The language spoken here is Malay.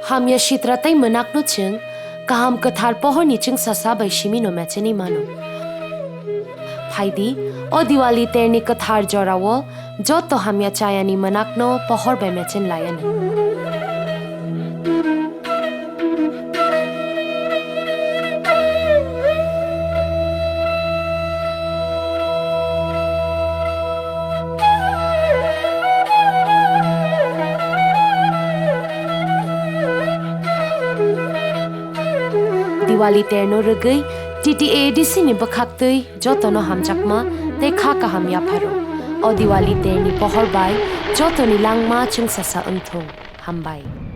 Ham ya shitratai menak no ching, kaham kathar pohor ni ching sasa bai shimi no mecheni mano. Phaidi, o Diwali terni kathar jorawo, joto ham ya chayani menak no pohor bai mechen layani. Diwali terno regai TTAADC ni bakhaktui joto no hamjakma te kha ka ham yapharo. O Diwali terni pohor bai joto ni langma chung sasa unthong hambai.